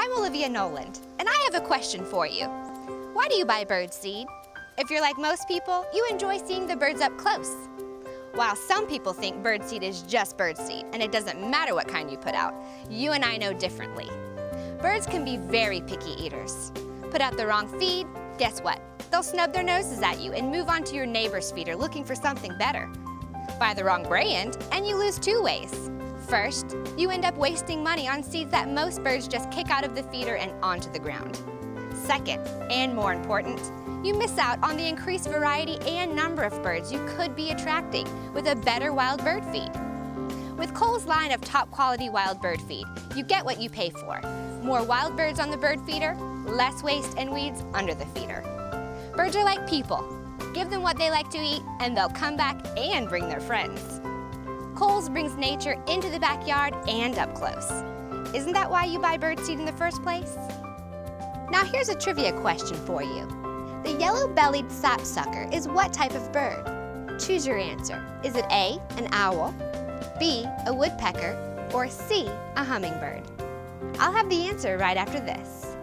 I'm Olivia Noland, and I have a question for you. Why do you buy birdseed? If you're like most people, you enjoy seeing the birds up close. While some people think birdseed is just birdseed, and it doesn't matter what kind you put out, you and I know differently. Birds can be very picky eaters. Put out the wrong feed, guess what? They'll snub their noses at you and move on to your neighbor's feeder looking for something better. Buy the wrong brand, and you lose two ways. First, you end up wasting money on seeds that most birds just kick out of the feeder and onto the ground. Second, and more important, you miss out on the increased variety and number of birds you could be attracting with a better wild bird feed. With Kohl's line of top quality wild bird feed, you get what you pay for. More wild birds on the bird feeder, less waste and weeds under the feeder. Birds are like people. Give them what they like to eat and they'll come back and bring their friends. Kohl's brings nature into the backyard and up close. Isn't that why you buy birdseed in the first place? Now here's a trivia question for you. The yellow-bellied sapsucker is what type of bird? Choose your answer. Is it A, an owl, B, a woodpecker, or C, a hummingbird? I'll have the answer right after this.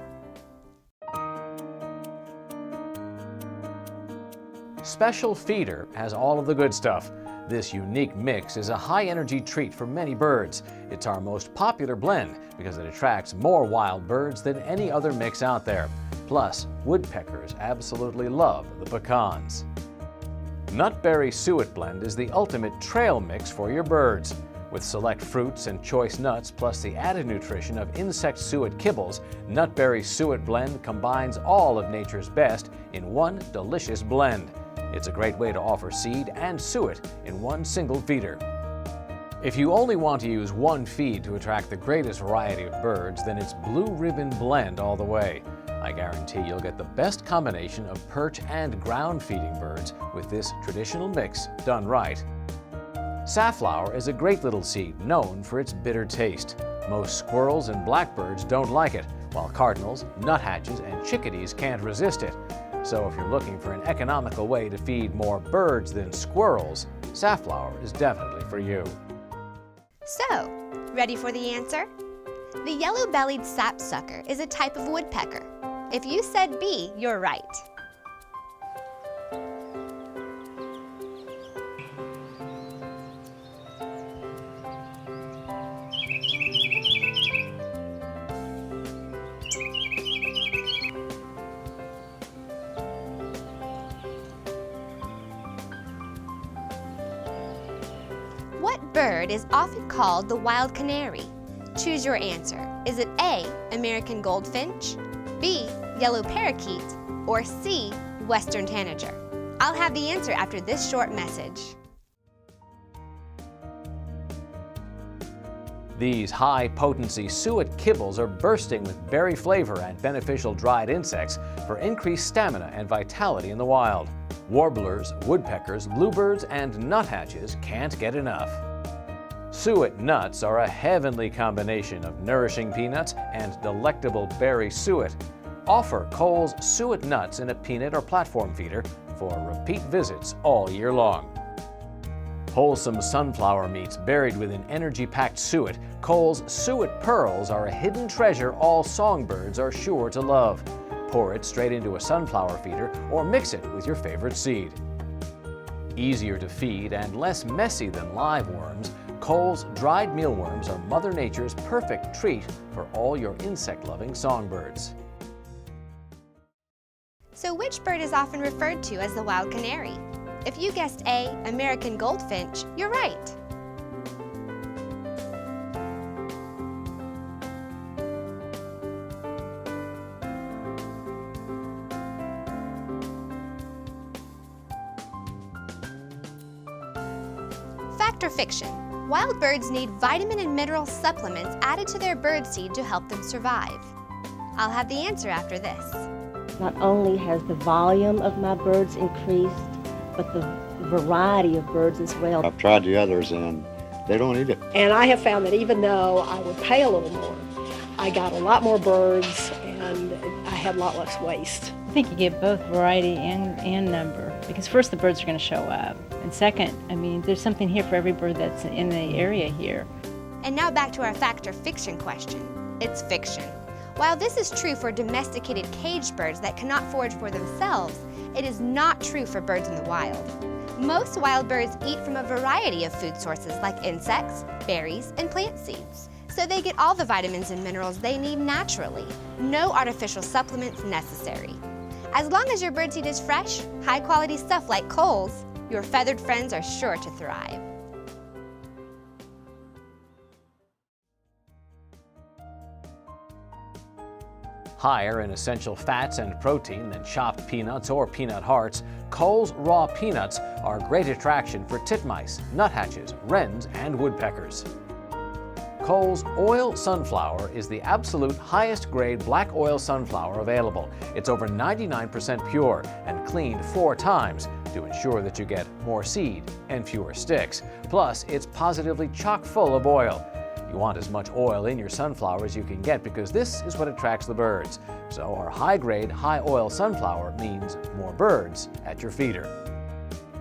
Special Feeder has all of the good stuff. This unique mix is a high-energy treat for many birds. It's our most popular blend because it attracts more wild birds than any other mix out there. Plus, woodpeckers absolutely love the pecans. Nutberry Suet Blend is the ultimate trail mix for your birds. With select fruits and choice nuts plus the added nutrition of insect suet kibbles, Nutberry Suet Blend combines all of nature's best in one delicious blend. It's a great way to offer seed and suet in one single feeder. If you only want to use one feed to attract the greatest variety of birds, then it's Blue Ribbon Blend all the way. I guarantee you'll get the best combination of perch and ground feeding birds with this traditional mix done right. Safflower is a great little seed known for its bitter taste. Most squirrels and blackbirds don't like it, while cardinals, nuthatches, and chickadees can't resist it. So if you're looking for an economical way to feed more birds than squirrels, safflower is definitely for you. So, ready for the answer? The yellow-bellied sapsucker is a type of woodpecker. If you said B, you're right. What bird is often called the wild canary? Choose your answer. Is it A, American goldfinch, B, yellow parakeet, or C, western tanager? I'll have the answer after this short message. These high-potency suet kibbles are bursting with berry flavor and beneficial dried insects for increased stamina and vitality in the wild. Warblers, woodpeckers, bluebirds, and nuthatches can't get enough. Suet nuts are a heavenly combination of nourishing peanuts and delectable berry suet. Offer Kohl's Suet Nuts in a peanut or platform feeder for repeat visits all year long. Wholesome sunflower meats buried within energy-packed suet, Kohl's Suet Pearls are a hidden treasure all songbirds are sure to love. Pour it straight into a sunflower feeder or mix it with your favorite seed. Easier to feed and less messy than live worms, Kohl's dried mealworms are Mother Nature's perfect treat for all your insect-loving songbirds. So which bird is often referred to as the wild canary? If you guessed A, American goldfinch, you're right. Fact or fiction? Wild birds need vitamin and mineral supplements added to their birdseed to help them survive. I'll have the answer after this. Not only has the volume of my birds increased, but the variety of birds as well. I've tried the others and they don't eat it. And I have found that even though I would pay a little more, I got a lot more birds and I had a lot less waste. I think you get both variety and number, because first the birds are going to show up, and second, I mean, there's something here for every bird that's in the area here. And now back to our fact or fiction question. It's fiction. While this is true for domesticated caged birds that cannot forage for themselves, it is not true for birds in the wild. Most wild birds eat from a variety of food sources like insects, berries, and plant seeds. So they get all the vitamins and minerals they need naturally. No artificial supplements necessary. As long as your birdseed is fresh, high-quality stuff like Coles, your feathered friends are sure to thrive. Higher in essential fats and protein than chopped peanuts or peanut hearts, Coles raw peanuts are a great attraction for titmice, nuthatches, wrens, and woodpeckers. Coles oil sunflower is the absolute highest grade black oil sunflower available. It's over 99% pure and cleaned 4 times to ensure that you get more seed and fewer sticks. Plus, it's positively chock full of oil. You want as much oil in your sunflower as you can get because this is what attracts the birds. So our high-grade, high-oil sunflower means more birds at your feeder.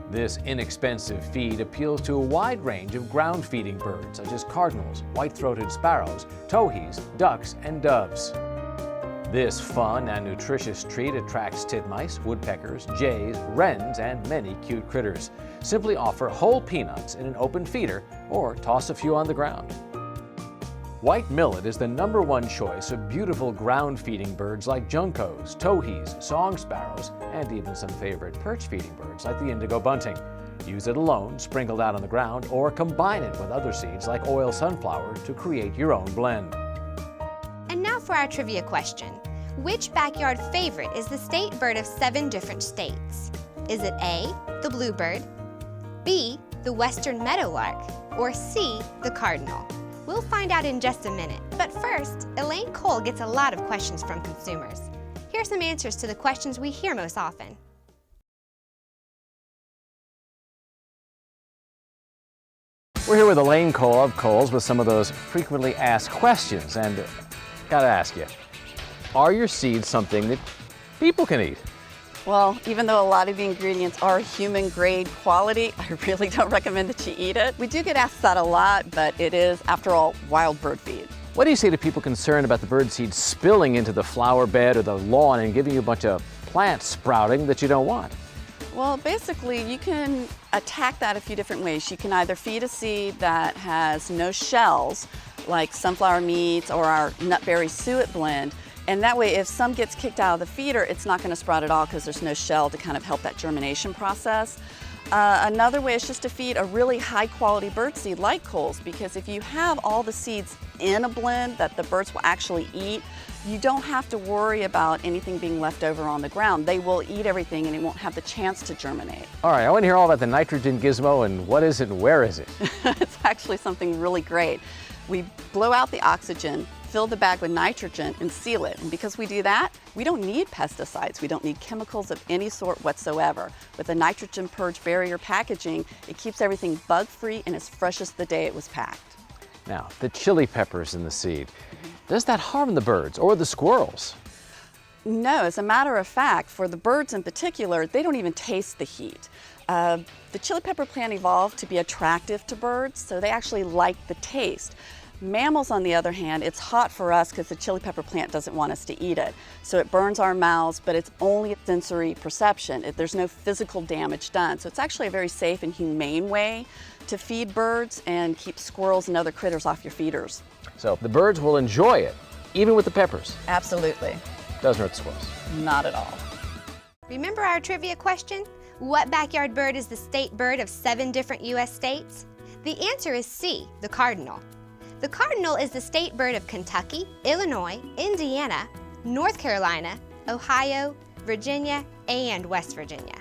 This inexpensive feed appeals to a wide range of ground-feeding birds such as cardinals, white-throated sparrows, towhees, ducks, and doves. This fun and nutritious treat attracts titmice, woodpeckers, jays, wrens, and many cute critters. Simply offer whole peanuts in an open feeder or toss a few on the ground. White millet is the #1 choice of beautiful ground-feeding birds like juncos, towhees, song sparrows, and even some favorite perch-feeding birds like the indigo bunting. Use it alone, sprinkled out on the ground, or combine it with other seeds like oil sunflower to create your own blend. And now for our trivia question. Which backyard favorite is the state bird of 7 different states? Is it A, the bluebird, B, the western meadowlark, or C, the cardinal? We'll find out in just a minute, but first, Elaine Cole gets a lot of questions from consumers. Here are some answers to the questions we hear most often. We're here with Elaine Cole of Coles with some of those frequently asked questions, and gotta ask you, are your seeds something that people can eat? Well, even though a lot of the ingredients are human grade quality, I really don't recommend that you eat it. We do get asked that a lot, but it is, after all, wild bird feed. What do you say to people concerned about the bird seed spilling into the flower bed or the lawn and giving you a bunch of plants sprouting that you don't want? Well, basically, you can attack that a few different ways. You can either feed a seed that has no shells, like sunflower meats or our nutberry suet blend, and that way, if some gets kicked out of the feeder, it's not going to sprout at all because there's no shell to kind of help that germination process. Another way is just to feed a really high quality bird seed like Coles, because if you have all the seeds in a blend that the birds will actually eat, you don't have to worry about anything being left over on the ground. They will eat everything and it won't have the chance to germinate. All right, I want to hear all about the nitrogen gizmo and what is it and where is it? It's actually something really great. We blow out the oxygen, fill the bag with nitrogen, and seal it. And because we do that, we don't need pesticides. We don't need chemicals of any sort whatsoever. With the nitrogen purge barrier packaging, it keeps everything bug-free and as fresh as the day it was packed. Now, the chili peppers in the seed, does that harm the birds or the squirrels? No, as a matter of fact, for the birds in particular, they don't even taste the heat. The chili pepper plant evolved to be attractive to birds, so they actually like the taste. Mammals, on the other hand, it's hot for us because the chili pepper plant doesn't want us to eat it. So it burns our mouths, but it's only a sensory perception. There's no physical damage done. So it's actually a very safe and humane way to feed birds and keep squirrels and other critters off your feeders. So the birds will enjoy it, even with the peppers. Absolutely. Doesn't hurt the squirrels. Not at all. Remember our trivia question? What backyard bird is the state bird of 7 different U.S. states? The answer is C, the cardinal. The cardinal is the state bird of Kentucky, Illinois, Indiana, North Carolina, Ohio, Virginia, and West Virginia.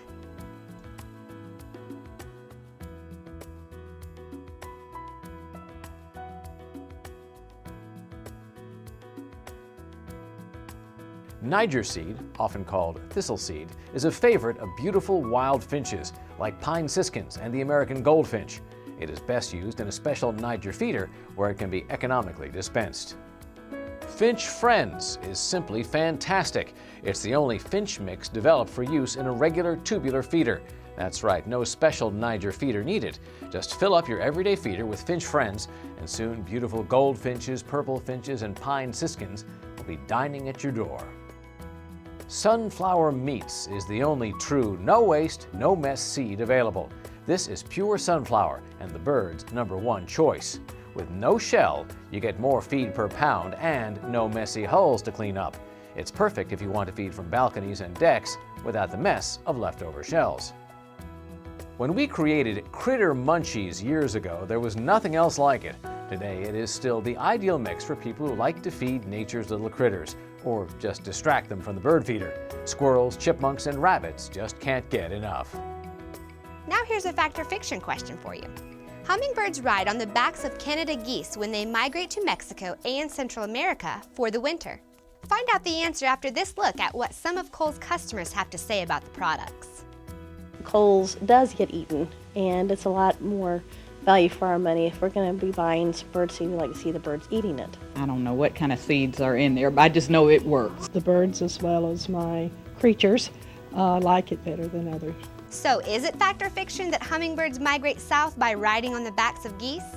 Niger seed, often called thistle seed, is a favorite of beautiful wild finches like pine siskins and the American goldfinch. It is best used in a special Niger feeder where it can be economically dispensed. Finch Friends is simply fantastic. It's the only finch mix developed for use in a regular tubular feeder. That's right, no special Niger feeder needed. Just fill up your everyday feeder with Finch Friends, and soon beautiful goldfinches, purple finches, and pine siskins will be dining at your door. Sunflower Meats is the only true no-waste, no-mess seed available. This is pure sunflower and the bird's #1 choice. With no shell, you get more feed per pound and no messy hulls to clean up. It's perfect if you want to feed from balconies and decks without the mess of leftover shells. When we created Critter Munchies years ago, there was nothing else like it. Today, it is still the ideal mix for people who like to feed nature's little critters, or just distract them from the bird feeder. Squirrels, chipmunks, and rabbits just can't get enough. Now here's a fact or fiction question for you. Hummingbirds ride on the backs of Canada geese when they migrate to Mexico and Central America for the winter. Find out the answer after this look at what some of Kohl's customers have to say about the products. Kohl's does get eaten, and it's a lot more value for our money. If we're going to be buying some bird seed, we like to see the birds eating it. I don't know what kind of seeds are in there, but I just know it works. The birds, as well as my creatures, like it better than others. So is it fact or fiction that hummingbirds migrate south by riding on the backs of geese?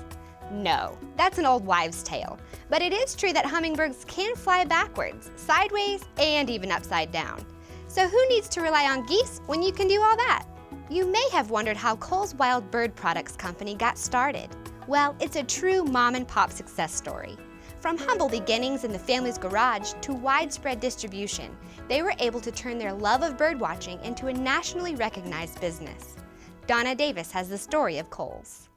No, that's an old wives' tale. But it is true that hummingbirds can fly backwards, sideways, and even upside down. So who needs to rely on geese when you can do all that? You may have wondered how Kohl's Wild Bird Products Company got started. Well, it's a true mom-and-pop success story. From humble beginnings in the family's garage to widespread distribution, they were able to turn their love of birdwatching into a nationally recognized business. Donna Davis has the story of Kohl's.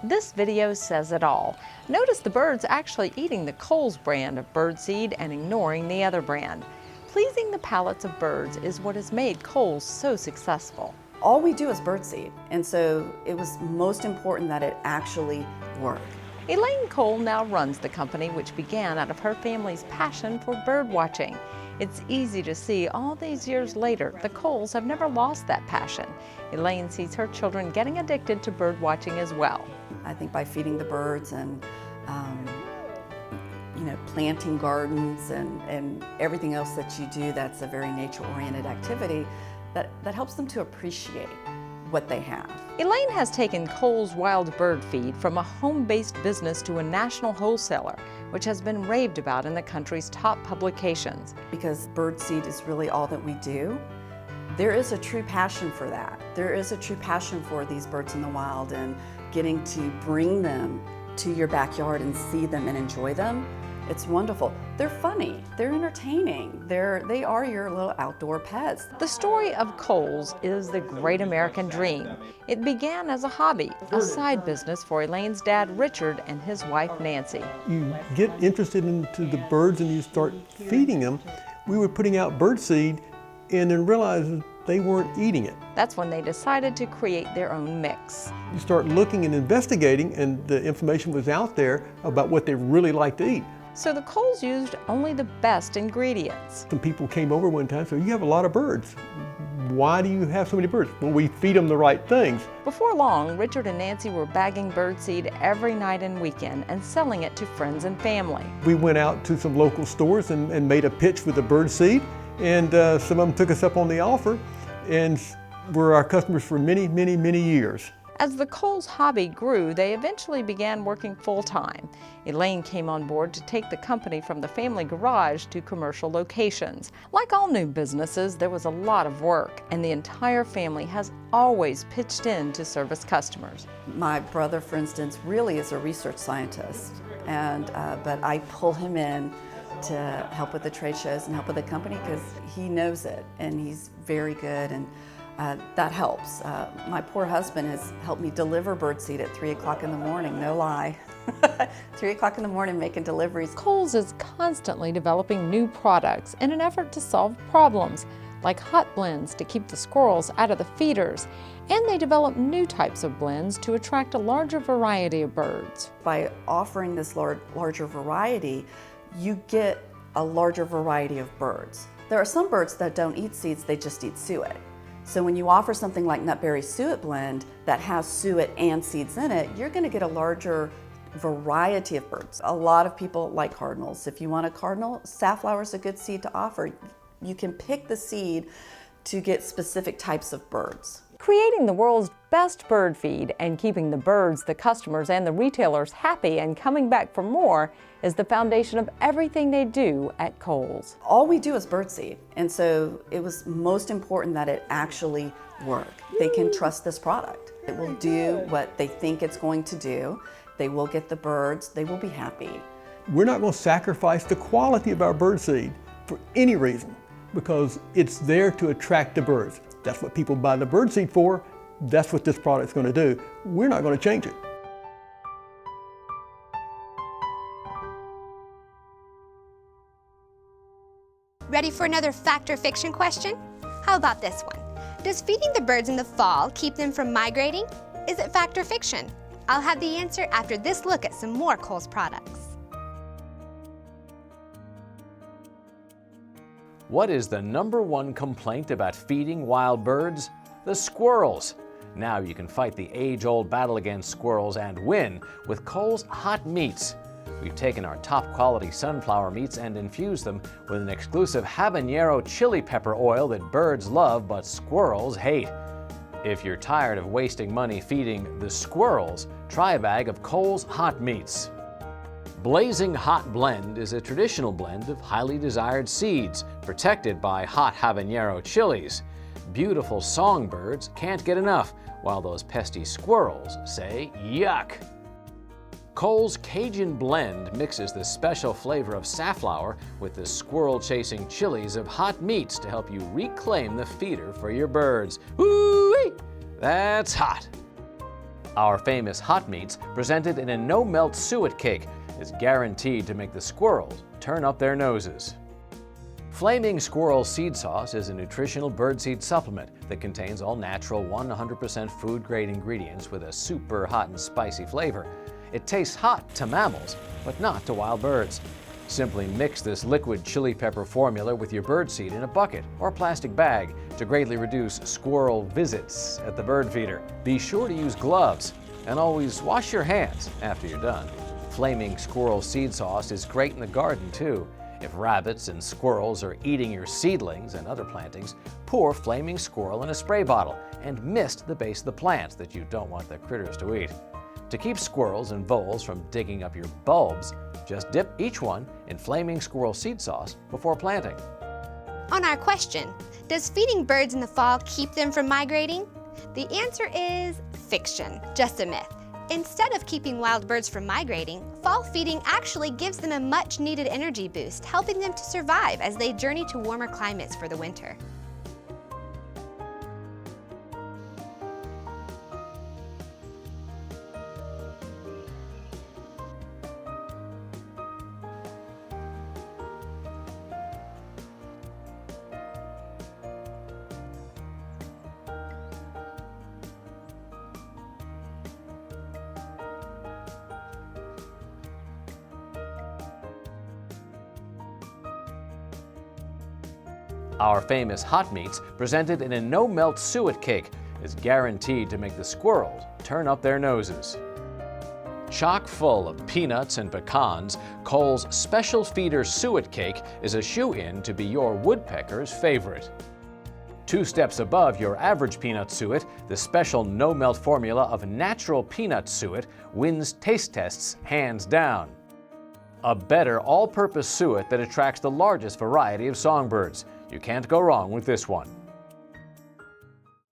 This video says it all. Notice the birds actually eating the Kohl's brand of birdseed and ignoring the other brand. Pleasing the palates of birds is what has made Kohl's so successful. All we do is birdseed, and so it was most important that it actually worked. Elaine Kohl now runs the company, which began out of her family's passion for bird watching. It's easy to see all these years later, the Kohls have never lost that passion. Elaine sees her children getting addicted to bird watching as well. I think by feeding the birds and planting gardens and everything else that you do that's a very nature-oriented activity, that helps them to appreciate what they have. Elaine has taken Kohl's Wild Bird Feed from a home-based business to a national wholesaler, which has been raved about in the country's top publications. Because birdseed is really all that we do, there is a true passion for that. There is a true passion for these birds in the wild and getting to bring them to your backyard and see them and enjoy them. It's wonderful. They're funny, they're entertaining, they are your little outdoor pets. The story of Kohl's is the great American dream. It began as a hobby, a side business for Elaine's dad, Richard, and his wife, Nancy. You get interested into the birds and you start feeding them. We were putting out bird seed and then realized they weren't eating it. That's when they decided to create their own mix. You start looking and investigating, and the information was out there about what they really like to eat. So the Kohls used only the best ingredients. Some people came over one time and said, "You have a lot of birds. Why do you have so many birds?" Well, we feed them the right things. Before long, Richard and Nancy were bagging birdseed every night and weekend and selling it to friends and family. We went out to some local stores and made a pitch with the bird seed, and some of them took us up on the offer and were our customers for many, many, many years. As the Kohl's hobby grew, they eventually began working full-time. Elaine came on board to take the company from the family garage to commercial locations. Like all new businesses, there was a lot of work, and the entire family has always pitched in to service customers. My brother, for instance, really is a research scientist, but I pull him in to help with the trade shows and help with the company because he knows it, and he's very good, and that helps. My poor husband has helped me deliver birdseed at 3 o'clock in the morning, no lie. 3 o'clock in the morning making deliveries. Kohl's is constantly developing new products in an effort to solve problems, like hot blends to keep the squirrels out of the feeders, and they develop new types of blends to attract a larger variety of birds. By offering this larger variety, you get a larger variety of birds. There are some birds that don't eat seeds, they just eat suet. So when you offer something like Nutberry Suet Blend that has suet and seeds in it, you're going to get a larger variety of birds. A lot of people like cardinals. If you want a cardinal, safflower is a good seed to offer. You can pick the seed to get specific types of birds. Creating the world's best bird feed and keeping the birds, the customers, and the retailers happy and coming back for more is the foundation of everything they do at Kohl's. All we do is birdseed, and so it was most important that it actually work. They can trust this product. It will do what they think it's going to do. They will get the birds. They will be happy. We're not going to sacrifice the quality of our bird seed for any reason, because it's there to attract the birds. That's what people buy the bird seed for. That's what this product's going to do. We're not going to change it. Ready for another fact or fiction question? How about this one? Does feeding the birds in the fall keep them from migrating? Is it fact or fiction? I'll have the answer after this look at some more Kohl's products. What is the #1 complaint about feeding wild birds? The squirrels. Now you can fight the age-old battle against squirrels and win with Kohl's Hot Meats. We've taken our top-quality sunflower meats and infused them with an exclusive habanero chili pepper oil that birds love but squirrels hate. If you're tired of wasting money feeding the squirrels, try a bag of Kohl's Hot Meats. Blazing Hot Blend is a traditional blend of highly desired seeds protected by hot habanero chilies. Beautiful songbirds can't get enough, while those pesky squirrels say yuck. Kohl's Cajun Blend mixes the special flavor of safflower with the squirrel-chasing chilies of Hot Meats to help you reclaim the feeder for your birds. Woo-wee! That's hot! Our famous Hot Meats, presented in a no-melt suet cake, is guaranteed to make the squirrels turn up their noses. Flaming Squirrel Seed Sauce is a nutritional birdseed supplement that contains all natural 100% food-grade ingredients with a super hot and spicy flavor. It tastes hot to mammals, but not to wild birds. Simply mix this liquid chili pepper formula with your birdseed in a bucket or plastic bag to greatly reduce squirrel visits at the bird feeder. Be sure to use gloves and always wash your hands after you're done. Flaming Squirrel Seed Sauce is great in the garden too. If rabbits and squirrels are eating your seedlings and other plantings, pour Flaming Squirrel in a spray bottle and mist the base of the plants that you don't want the critters to eat. To keep squirrels and voles from digging up your bulbs, just dip each one in Flaming Squirrel Seed Sauce before planting. On our question, does feeding birds in the fall keep them from migrating? The answer is fiction, just a myth. Instead of keeping wild birds from migrating, fall feeding actually gives them a much-needed energy boost, helping them to survive as they journey to warmer climates for the winter. Our famous Hot Meats, presented in a no-melt suet cake, is guaranteed to make the squirrels turn up their noses. Chock full of peanuts and pecans, Kohl's Special Feeder Suet Cake is a shoe-in to be your woodpecker's favorite. 2 steps above your average peanut suet, the special no-melt formula of natural peanut suet wins taste tests hands down. A better all-purpose suet that attracts the largest variety of songbirds. You can't go wrong with this one.